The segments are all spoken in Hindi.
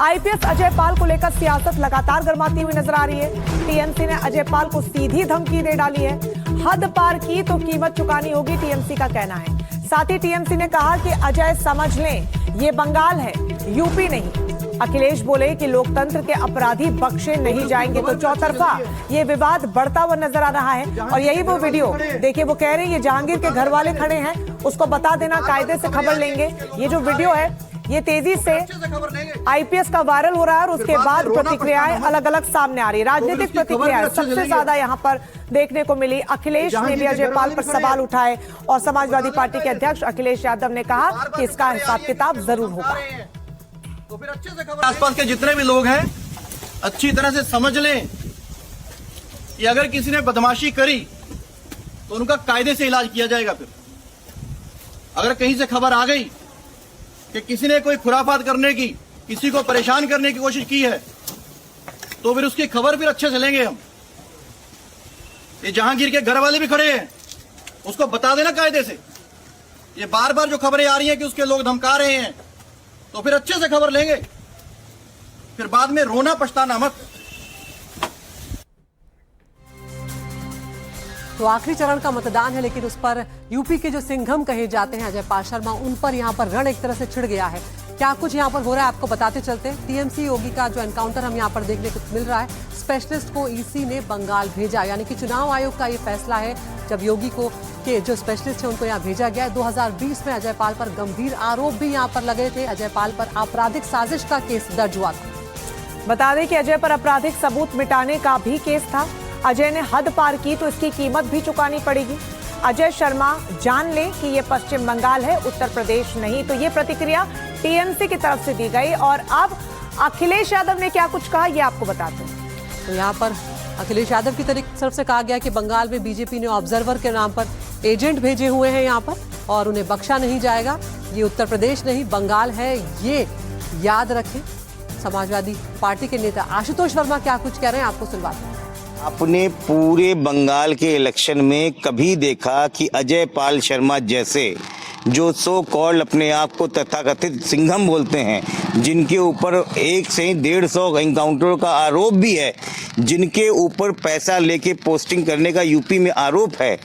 आईपीएस अजय पाल को लेकर सियासत लगातार गर्माती हुई नजर आ रही है। टीएमसी ने अजय पाल को सीधी धमकी दे डाली है। हद पार की तो कीमत चुकानी होगी, टीएमसी का कहना है। साथ ही टीएमसी ने कहा कि अजय समझ लें, ये बंगाल है, यूपी नहीं। अखिलेश बोले कि लोकतंत्र के अपराधी बख्शे नहीं जाएंगे। तो चौतरफा ये विवाद बढ़ता हुआ नजर आ रहा है और यही वो वीडियो देखिए, वो कह रहे हैं ये जहांगीर के घर वाले खड़े हैं, उसको बता देना, कायदे से खबर लेंगे। ये जो वीडियो है ये तेजी से आईपीएस का वायरल हो रहा है और उसके बाद प्रतिक्रियाएं अलग अलग सामने आ रही है। राजनीतिक प्रतिक्रियाएं सबसे ज्यादा यहाँ पर देखने को मिली। अखिलेश ने भी अजय पाल पर सवाल उठाए और समाजवादी पार्टी के अध्यक्ष अखिलेश यादव ने कहा कि इसका हिसाब किताब जरूर होगा। तो फिर अच्छे से खबर, आसपास के जितने भी लोग हैं अच्छी तरह से समझ लें कि अगर किसी ने बदमाशी करी तो उनका कायदे से इलाज किया जाएगा। फिर अगर कहीं से खबर आ गई कि किसी ने कोई खुराफात करने की, किसी को परेशान करने की कोशिश की है, तो फिर उसकी खबर फिर अच्छे से लेंगे हम। ये जहांगीर के घर वाले भी खड़े हैं, उसको बता देना कायदे से। ये बार बार जो खबरें आ रही हैं कि उसके लोग धमका रहे हैं, तो फिर अच्छे से खबर लेंगे, फिर बाद में रोना पछताना मत। तो आखिरी चरण का मतदान है, लेकिन उस पर यूपी के जो सिंघम कहे जाते हैं अजय पाल शर्मा, उन पर यहाँ पर रण एक तरह से छिड़ गया है। क्या कुछ यहाँ पर हो रहा है आपको बताते चलते हैं। टीएमसी योगी का जो एनकाउंटर हम यहाँ पर देखने को मिल रहा है, स्पेशलिस्ट को ईसी ने बंगाल भेजा, यानी कि चुनाव आयोग का ये फैसला है। जब योगी को के जो स्पेशलिस्ट है उनको यहाँ भेजा गया। 2020 में अजय पाल पर गंभीर आरोप भी यहाँ पर लगे थे। अजय पाल पर आपराधिक साजिश का केस दर्ज हुआ था। बता दें कि अजय पर आपराधिक सबूत मिटाने का भी केस था। अजय ने हद पार की तो इसकी कीमत भी चुकानी पड़ेगी। अजय शर्मा जान ले कि ये पश्चिम बंगाल है, उत्तर प्रदेश नहीं। तो ये प्रतिक्रिया टीएमसी की तरफ से दी गई और अब अखिलेश यादव ने क्या कुछ कहा ये आपको बताते हैं। तो यहाँ पर अखिलेश यादव की तरफ से कहा गया कि बंगाल में बीजेपी ने ऑब्जर्वर के नाम पर एजेंट भेजे हुए हैं यहाँ पर और उन्हें बख्शा नहीं जाएगा। ये उत्तर प्रदेश नहीं बंगाल है, ये याद रखें। समाजवादी पार्टी के नेता आशुतोष वर्मा क्या कुछ कह रहे हैं आपको सुनवाते हैं। आपने पूरे बंगाल के इलेक्शन में कभी देखा कि अजय पाल शर्मा जैसे जो सो कॉल्ड अपने आप को तथाकथित सिंघम बोलते हैं, जिनके ऊपर 1 से 150 एनकाउंटर का आरोप भी है, जिनके ऊपर पैसा लेके पोस्टिंग करने का यूपी में आरोप है,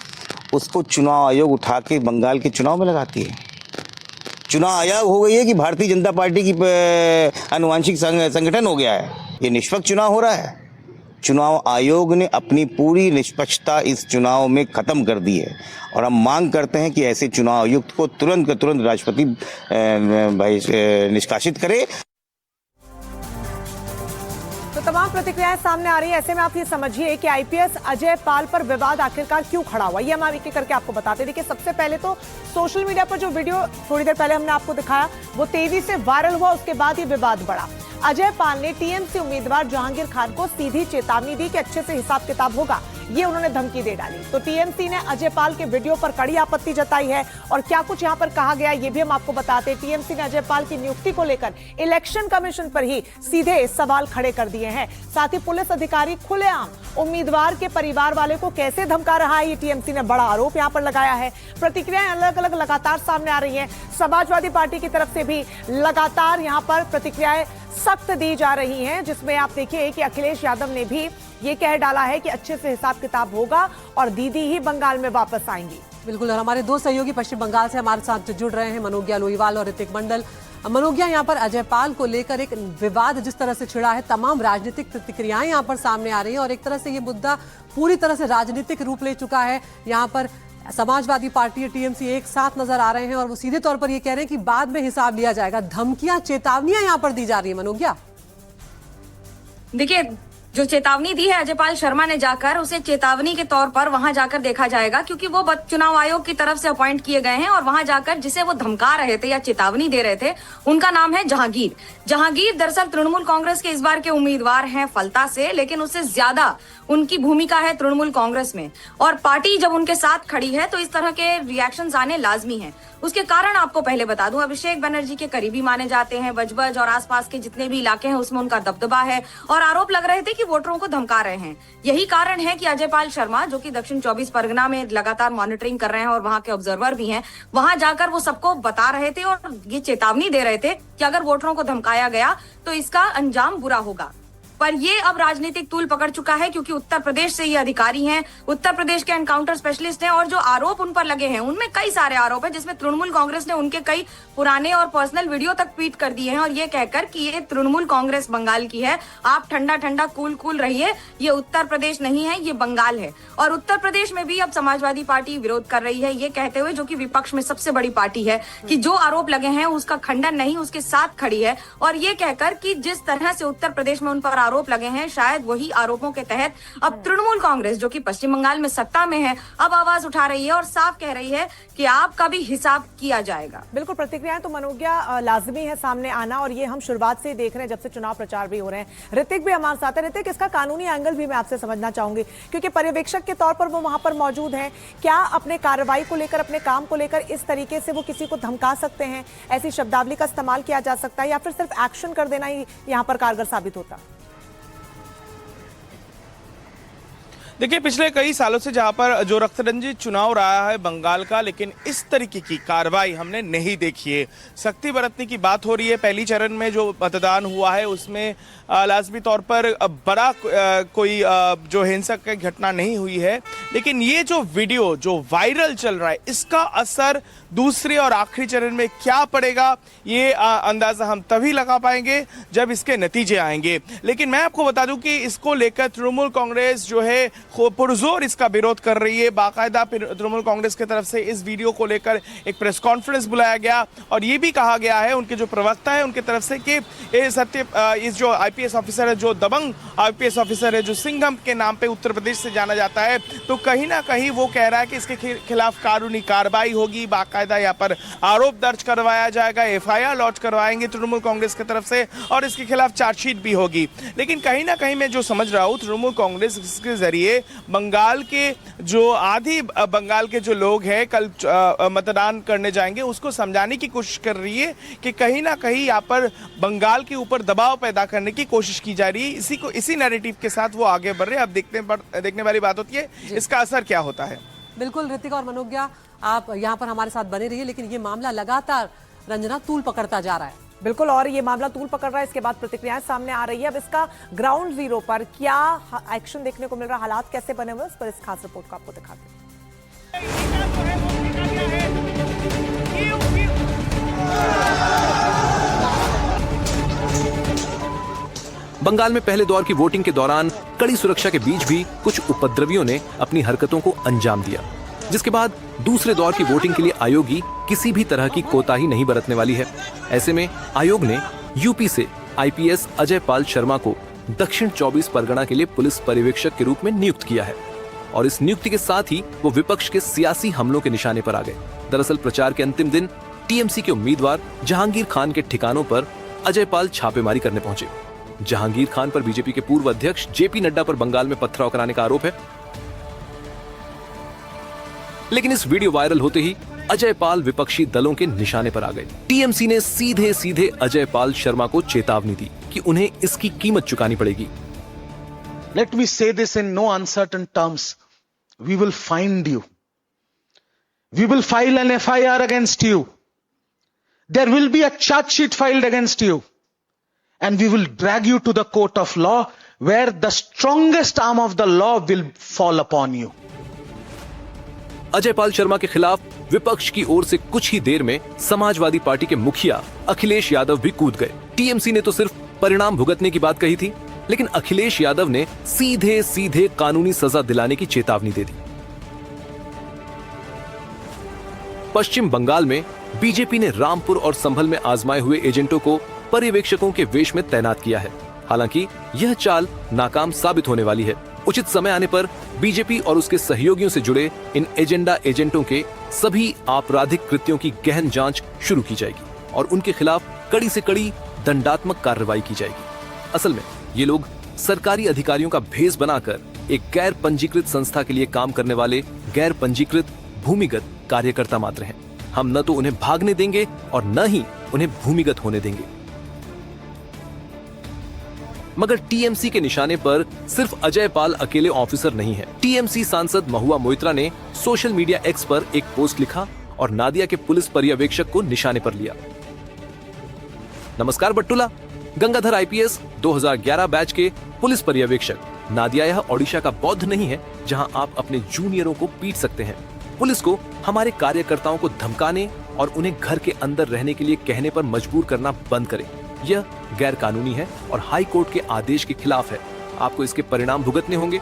उसको चुनाव आयोग उठा के बंगाल के चुनाव में लगाती है। चुनाव आयोग हो गई है कि भारतीय जनता पार्टी की आनुवांशिक संगठन हो गया है। ये निष्पक्ष चुनाव हो रहा है। चुनाव आयोग ने अपनी पूरी निष्पक्षता इस चुनाव में खत्म कर दी है और हम मांग करते हैं कि ऐसे चुनाव आयुक्त को तुरंत का तुरंत राष्ट्रपति निष्कासित करे। तो तमाम प्रतिक्रियाएं सामने आ रही है। ऐसे में आप ये समझिए कि आईपीएस अजय पाल पर विवाद आखिरकार क्यों खड़ा हुआ, ये हम एक एक करके आपको बताते हैं। देखिए, सबसे पहले तो सोशल मीडिया पर जो वीडियो थोड़ी देर पहले हमने आपको दिखाया वो तेजी से वायरल हुआ, उसके बाद ये विवाद बढ़ा। अजय पाल ने टीएमसी उम्मीदवार जहांगीर खान को सीधी चेतावनी दी कि अच्छे से हिसाब किताब होगा, ये उन्होंने धमकी दे डाली। तो टीएमसी ने अजय पाल के वीडियो पर कड़ी आपत्ति जताई है और क्या कुछ यहाँ पर कहा गया ये भी हम आपको बताते हैं। टीएमसी ने अजय पाल की नियुक्ति को लेकर इलेक्शन कमीशन पर ही सीधे सवाल खड़े कर दिए हैं। साथ ही पुलिस अधिकारी खुलेआम उम्मीदवार के परिवार वाले को कैसे धमका रहा है, ये टीएमसी ने बड़ा आरोप यहाँ पर लगाया है। प्रतिक्रियाएं अलग अलग लगातार सामने आ रही हैं। समाजवादी पार्टी की तरफ से भी लगातार यहाँ पर प्रतिक्रियाएं सख्त दी जा रही हैं, जिसमें आप देखिए कि अखिलेश यादव ने भी ये कह डाला है कि अच्छे से हिसाब किताब होगा और दीदी ही बंगाल में वापस आएंगी। बिल्कुल, और हमारे 2 सहयोगी पश्चिम बंगाल से हमारे साथ जुड़ रहे हैं, मनोज्ञा लोईवाल और ऋतिक मंडल। मनोज्ञा, यहाँ पर अजय पाल को लेकर एक विवाद जिस तरह से छिड़ा है, तमाम राजनीतिक प्रतिक्रियाएं यहाँ पर सामने आ रही हैं और एक तरह से ये मुद्दा पूरी तरह से राजनीतिक रूप ले चुका है। यहाँ पर समाजवादी पार्टी और टीएमसी एक साथ नजर आ रहे हैं और वो सीधे तौर पर ये कह रहे हैं कि बाद में हिसाब लिया जाएगा। धमकियां, चेतावनियां यहाँ पर दी जा रही है। मनोज्ञा, देखिए, जो चेतावनी दी है अजय पाल शर्मा ने जाकर, उसे चेतावनी के तौर पर वहां जाकर देखा जाएगा, क्योंकि वो चुनाव आयोग की तरफ से अपॉइंट किए गए हैं और वहां जाकर जिसे वो धमका रहे थे या चेतावनी दे रहे थे, उनका नाम है जहांगीर। जहांगीर दरअसल तृणमूल कांग्रेस के इस बार के उम्मीदवार हैं फलता से, लेकिन उससे ज्यादा उनकी भूमिका है तृणमूल कांग्रेस में, और पार्टी जब उनके साथ खड़ी है तो इस तरह के रिएक्शंस आने लाजमी हैं। उसके कारण आपको पहले बता दूं, अभिषेक बनर्जी के करीबी माने जाते हैं, बजबज और आसपास के जितने भी इलाके हैं उसमें उनका दबदबा है, और आरोप लग रहे थे कि वोटरों को धमका रहे हैं। यही कारण है कि अजय पाल शर्मा, जो कि दक्षिण 24 परगना में लगातार मॉनिटरिंग कर रहे हैं और वहां के ऑब्जर्वर भी हैं, वहां जाकर वो सबको बता रहे थे और ये चेतावनी दे रहे थे कि अगर वोटरों को धमकाया गया तो इसका अंजाम बुरा होगा। पर ये अब राजनीतिक तूल पकड़ चुका है, क्योंकि उत्तर प्रदेश से ये अधिकारी हैं, उत्तर प्रदेश के एनकाउंटर स्पेशलिस्ट हैं, और जो आरोप उन पर लगे हैं उनमें कई सारे आरोप हैं, जिसमें तृणमूल कांग्रेस ने उनके कई पुराने और पर्सनल वीडियो तक ट्वीट कर दिए हैं, और ये कहकर कि ये तृणमूल कांग्रेस बंगाल की है, आप ठंडा ठंडा कूल रहिए, ये उत्तर प्रदेश नहीं है, ये बंगाल है। और उत्तर प्रदेश में भी अब समाजवादी पार्टी विरोध कर रही है, ये कहते हुए, जो कि विपक्ष में सबसे बड़ी पार्टी है, कि जो आरोप लगे हैं उसका खंडन नहीं, उसके साथ खड़ी है, और ये कहकर कि जिस तरह से उत्तर प्रदेश में उन पर आरोप लगे हैं, शायद वही आरोपों के तहत अब तृणमूल कांग्रेस, जो कि पश्चिम बंगाल में सत्ता में है, अब आवाज उठा रही है और साफ कह रही है कि आपका भी हिसाब किया जाएगा। बिल्कुल, प्रतिक्रियाएं तो मनोज्ञा लाजमी है सामने आना, और ये हम शुरुआत से ही देख रहे हैं जब से चुनाव प्रचार भी हो रहे हैं। ऋतिक भी हमारे साथ है। ऋतिक, इसका कानूनी एंगल भी मैं आपसे समझना चाहूंगी, क्योंकि पर्यवेक्षक के तौर पर वो वहां पर मौजूद हैं। क्या अपने कार्रवाई को लेकर, अपने काम को लेकर इस तरीके से वो किसी को धमका सकते हैं? ऐसी शब्दावली का इस्तेमाल किया जा सकता है, या फिर सिर्फ एक्शन कर देना ही यहाँ पर कारगर साबित होता? देखिए, पिछले कई सालों से जहां पर जो रक्तरंजित चुनाव रहा है बंगाल का, लेकिन इस तरीके की कार्रवाई हमने नहीं देखी है। सख्ती बरतने की बात हो रही है। पहली चरण में जो मतदान हुआ है उसमें लाजमी तौर पर बड़ा कोई जो हिंसक घटना नहीं हुई है, लेकिन ये जो वीडियो जो वायरल चल रहा है, इसका असर दूसरे और आखिरी चरण में क्या पड़ेगा, ये अंदाजा हम तभी लगा पाएंगे जब इसके नतीजे आएंगे। लेकिन मैं आपको बता दूं कि इसको लेकर तृणमूल कांग्रेस जो है पुरजोर इसका विरोध कर रही है। बाकायदा तृणमूल कांग्रेस की तरफ से इस वीडियो को लेकर एक प्रेस कॉन्फ्रेंस बुलाया गया, और ये भी कहा गया है उनके जो प्रवक्ता है उनकी तरफ से कि इस जो आईपीएस ऑफिसर है, जो दबंग आईपीएस ऑफिसर है, जो सिंघम के नाम पे उत्तर प्रदेश से जाना जाता है, तो कहीं ना कहीं वो कह रहा है कि इसके खिलाफ कानूनी कार्रवाई होगी, बाकायदा यहाँ पर आरोप दर्ज करवाया जाएगा, एफआईआर लॉन्च करवाएंगे तृणमूल कांग्रेस की तरफ से, और इसके खिलाफ चार्जशीट भी होगी। लेकिन कहीं ना कहीं मैं जो समझ रहा हूँ, तृणमूल कांग्रेस इसके जरिए बंगाल के जो आधी बंगाल के जो लोग हैं कल मतदान करने जाएंगे, उसको समझाने की कोशिश कर रही है कि कहीं ना कहीं यहाँ पर बंगाल के ऊपर दबाव पैदा करने की कोशिश की जा रही है। इसी नैरेटिव के साथ वो आगे बढ़ रहे हैं। अब देखने वाली बात होती है इसका असर क्या होता है। बिल्कुल ऋतिक और मनोज्ञा, आप यहाँ पर हमारे साथ बने रहिए, लेकिन ये मामला लगातार रंजना तूल पकड़ता जा रहा है। बिल्कुल, और ये मामला तूल पकड़ रहा है, इसके बाद प्रतिक्रियाएं सामने आ रही है। अब इसका ग्राउंड जीरो पर क्या एक्शन देखने को मिल रहा है, हालात कैसे बने हुए, इस पर इस खास रिपोर्ट को आपको दिखाते हैं। बंगाल में पहले दौर की वोटिंग के दौरान कड़ी सुरक्षा के बीच भी कुछ उपद्रवियों ने अपनी हरकतों को अंजाम दिया, जिसके बाद दूसरे दौर की वोटिंग के लिए आयोगी किसी भी तरह की कोताही नहीं बरतने वाली है। ऐसे में आयोग ने यूपी से आईपीएस अजय पाल शर्मा को दक्षिण 24 परगना के लिए पुलिस पर्यवेक्षक के रूप में नियुक्त किया है, और इस नियुक्ति के साथ ही वो विपक्ष के सियासी हमलों के निशाने पर आ गए। दरअसल प्रचार के अंतिम दिन टीएमसी के उम्मीदवार जहांगीर खान के ठिकानों पर अजय पाल छापेमारी करने पहुंचे। जहांगीर खान पर बीजेपी के पूर्व अध्यक्ष जेपी नड्डा पर बंगाल में पथराव कराने का आरोप है, लेकिन इस वीडियो वायरल होते ही अजय पाल विपक्षी दलों के निशाने पर आ गए। टीएमसी ने सीधे सीधे अजय पाल शर्मा को चेतावनी दी कि उन्हें इसकी कीमत चुकानी पड़ेगी। Let me say this in no uncertain terms. We will find you. We will file an FIR against you. There will be a charge sheet filed against you. And we will drag you to the court of law where the strongest arm of the law will fall upon you. Ajay Pal Sharma के खिलाफ विपक्ष की ओर से कुछ ही देर में समाजवादी पार्टी के मुखिया अखिलेश यादव भी कूद गए। टीएमसी ने तो सिर्फ परिणाम भुगतने की बात कही थी, लेकिन अखिलेश यादव ने सीधे सीधे कानूनी सजा दिलाने की चेतावनी दे दी। पश्चिम बंगाल में बीजेपी ने रामपुर और संभल में आजमाए हुए एजेंटों को पर्यवेक्षकों के वेश में तैनात किया है। हालांकि यह चाल नाकाम साबित होने वाली है। उचित समय आने पर बीजेपी और उसके सहयोगियों से जुड़े इन एजेंटों के सभी आपराधिक कृत्यों की गहन जांच शुरू की जाएगी और उनके खिलाफ कड़ी से कड़ी दंडात्मक कार्रवाई की जाएगी। असल में ये लोग सरकारी अधिकारियों का भेष बनाकर एक गैर पंजीकृत संस्था के लिए काम करने वाले गैर पंजीकृत भूमिगत कार्यकर्ता मात्र हैं। हम न तो उन्हें भागने देंगे और न ही उन्हें भूमिगत होने देंगे। मगर टीएमसी के निशाने पर सिर्फ अजय पाल अकेले ऑफिसर नहीं है। टीएमसी सांसद महुआ मोइत्रा ने सोशल मीडिया एक्स पर एक पोस्ट लिखा और नादिया के पुलिस पर्यवेक्षक को निशाने पर लिया। नमस्कार बट्टुला, गंगाधर आईपीएस 2011 बैच के पुलिस पर्यवेक्षक। नादिया यह ओडिशा का बौद्ध नहीं है जहां आप अपने जूनियरों को पीट सकते हैं। पुलिस को हमारे कार्यकर्ताओं को धमकाने और उन्हें घर के अंदर रहने के लिए कहने पर मजबूर करना बंद करें। यह गैर कानूनी है और हाई कोर्ट के आदेश के खिलाफ है। आपको इसके परिणाम भुगतने होंगे।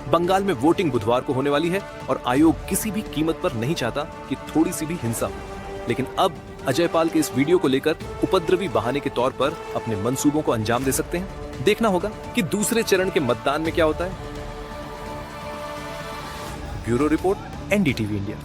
बंगाल में वोटिंग बुधवार को होने वाली है और आयोग किसी भी कीमत पर नहीं चाहता कि थोड़ी सी भी हिंसा हो। लेकिन अब अजय पाल के इस वीडियो को लेकर उपद्रवी बहाने के तौर पर अपने मंसूबों को अंजाम दे सकते हैं। देखना होगा कि दूसरे चरण के मतदान में क्या होता है। Bureau report, NDTV India.